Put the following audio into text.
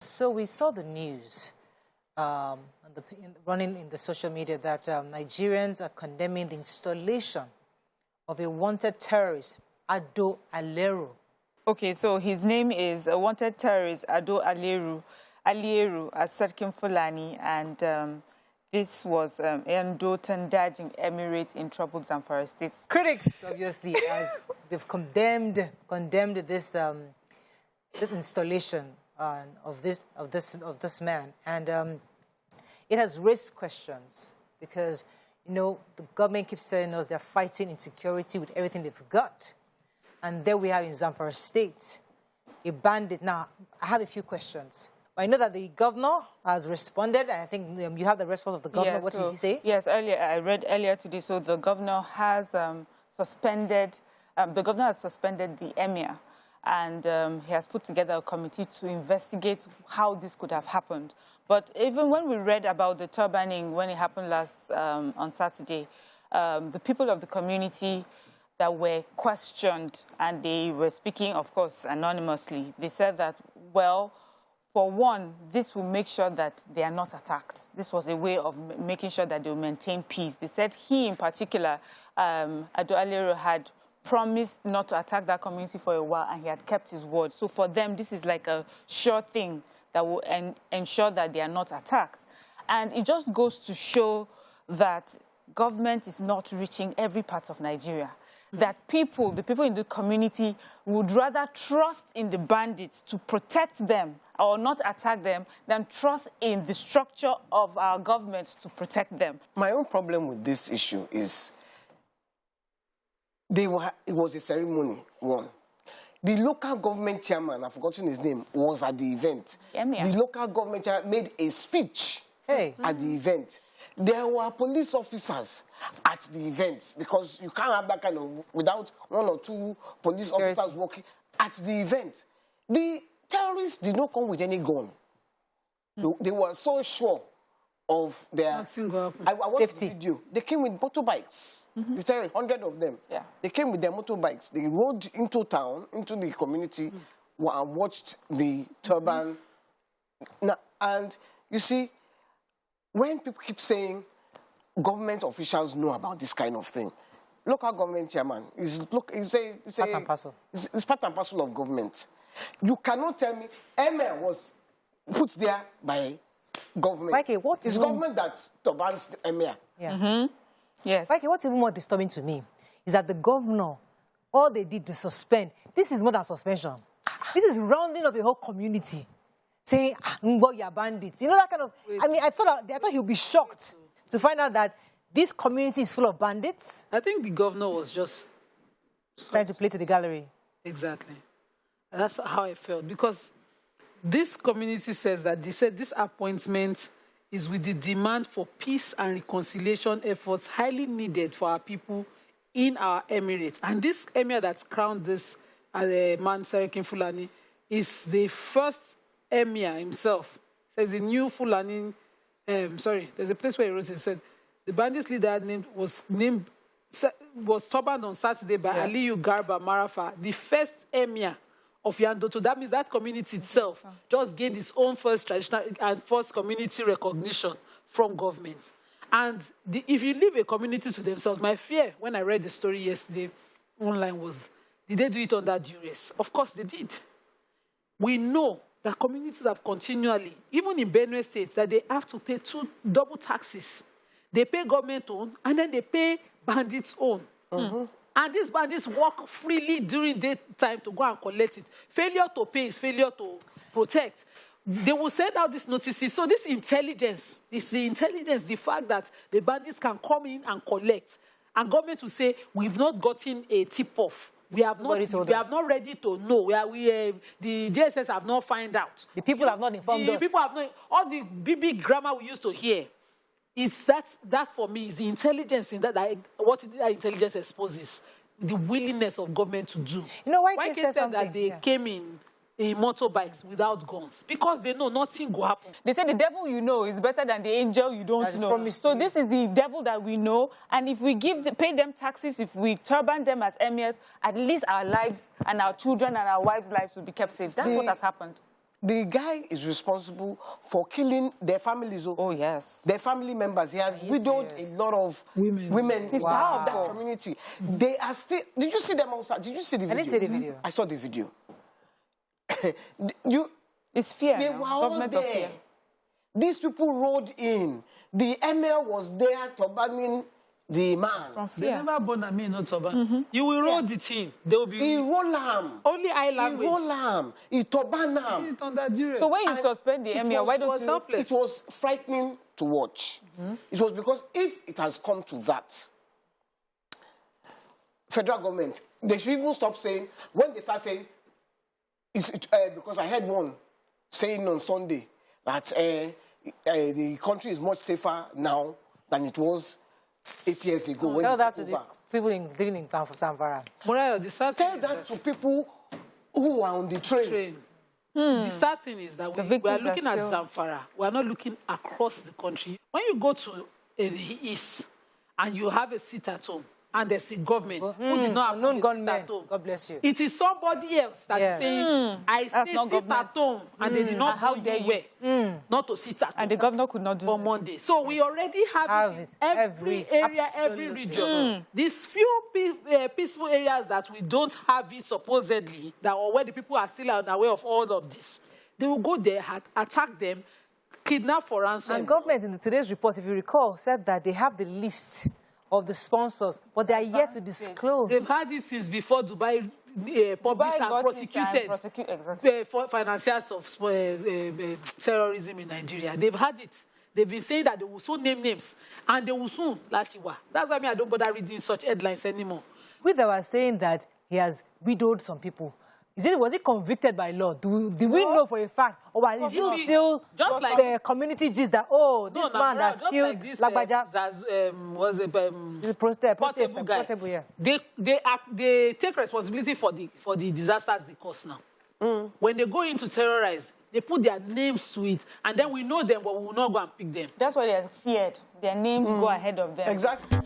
So we saw the news running in the social media that Nigerians are condemning the installation of a wanted terrorist, Alero. Okay, so his name is a wanted terrorist, Aliyu as Sarkin Fulani, and this was Yandoto Dajing Emirate in troubled Zamfara state. Critics, obviously, as they've condemned this this installation of this man, and it has raised questions because the government keeps telling us they're fighting insecurity with everything they've got, and there we have in Zamfara state a bandit. Now I have a few questions. I know that the governor has responded. I think you have the response of the governor. Yes, what did he say? Yes, I read earlier today. So the governor has suspended. The governor has suspended the Emir, and he has put together a committee to investigate how this could have happened. But even when we read about the turbaning when it happened last on Saturday, the people of the community that were questioned, and they were speaking, of course, anonymously. They said that, well, for one, this will make sure that they are not attacked. This was a way of making sure that they will maintain peace. They said he, in particular, Alero, had promised not to attack that community for a while, and he had kept his word. So for them, this is like a sure thing that will ensure that they are not attacked. And it just goes to show that government is not reaching every part of Nigeria. That the people in the community would rather trust in the bandits to protect them or not attack them than trust in the structure of our government to protect them. My own problem with this issue is it was a ceremony, one. The local government chairman, I've forgotten his name, was at the event. Emir. The local government chairman made a speech at the event. There were police officers at the event because you can't have that kind of, without one or two police officers working at the event. The terrorists did not come with any gun. They were so sure of their safety. Video. They came with motorbikes. The terrorists, 100 of them. Yeah. They came with their motorbikes. They rode into town, into the community, and watched the turban. Now, and you see, when people keep saying government officials know about this kind of thing, local government chairman is part and parcel. It's part and parcel of government. You cannot tell me Emir was put there by government. Mikey, what is government that turbans the Emir? Yeah. Yes. Mikey, what's even more disturbing to me is that the governor, all they did to suspend. This is more than suspension. This is rounding up a whole community, saying, you're bandits. You know that kind of... I mean, I thought he would be shocked to find out that this community is full of bandits. I think the governor was just... trying to play to the gallery. Exactly. That's how I felt. Because this community says that they said this appointment is with the demand for peace and reconciliation efforts highly needed for our people in our emirate. And this emir that's crowned this as a man, Sarkin Fulani, is the first Emir himself. Says the new Fulani, there's a place where he wrote it, said the bandits leader was turbaned on Saturday by Aliyu Marafa, the first Emir of Yandoto. That means that community itself just gained its own first traditional and first community recognition from government. And if you leave a community to themselves, my fear when I read the story yesterday online was, did they do it under duress? Of course they did. We know that communities have continually, even in Benue State, that they have to pay 2 double taxes. They pay government own, and then they pay bandits own. And these bandits work freely during daytime to go and collect it. Failure to pay is failure to protect. They will send out these notices. So this intelligence, the fact that the bandits can come in and collect, and government will say, we've not gotten a tip-off. We have not ready to know. The DSS have not found out. The people have not informed us. People have not. All the big grammar we used to hear is that for me is the intelligence in that what that intelligence exposes, the willingness of government to do. You know why they said that they came in motorbikes without guns? Because they know nothing will happen. They say the devil you know is better than the angel you don't know. So this is the devil that we know, and if we pay them taxes, if we turban them as emirs, at least our lives and our children and our wives' lives will be kept safe. That's what has happened. the guy is responsible for killing their families. Oh, yes. Their family members. He has widowed a lot of women in that community. They are still... Did you see them outside? Did you see the video? I didn't see the video. I saw the video. It's fear. They were all there. Fear. These people rode in. The Emir was there turbaning the man. They never born a man, not turban. You will roll the thing. They will be... He roll him. Only eye language. He roll him. He turban him. So when you suspend the Emir, why don't you... It was frightening to watch. It was because if it has come to that, federal government, they should even stop saying, when they start saying, because I heard one saying on Sunday that the country is much safer now than it was 8 years ago. Tell that to the people living in Zamfara. Tell that to people who are on the train. The sad thing is that we are looking at Zamfara. We are not looking across the country. When you go to the east and you have a seat at home, and there's a government who did not have a seat at home. God bless you. It is somebody else that is saying, I stay sit at home, and they did not how they were not to sit at home. And the governor could not do for Monday. So we already have it in every area, every region. These few peaceful areas that we don't have it supposedly, that or where the people are still unaware of all of this, they will go there, attack them, kidnap for ransom. And government in today's report, if you recall, said that they have the list of the sponsors, but they are yet to disclose. They've had it since before Dubai published and prosecuted for financiers of terrorism in Nigeria. They've had it. They've been saying that they will soon name names, and they will soon Lashiwa. That's why I don't bother reading such headlines anymore. With they were saying that he has widowed some people. Was he convicted by law? Do we know for a fact? Or is it still just like the community gist that, this man that's killed Lagbaja? Portable, yeah. They take responsibility for the disasters they cause now. When they go in to terrorize, they put their names to it, and then we know them, but we will not go and pick them. That's why they are feared. Their names go ahead of them. Exactly.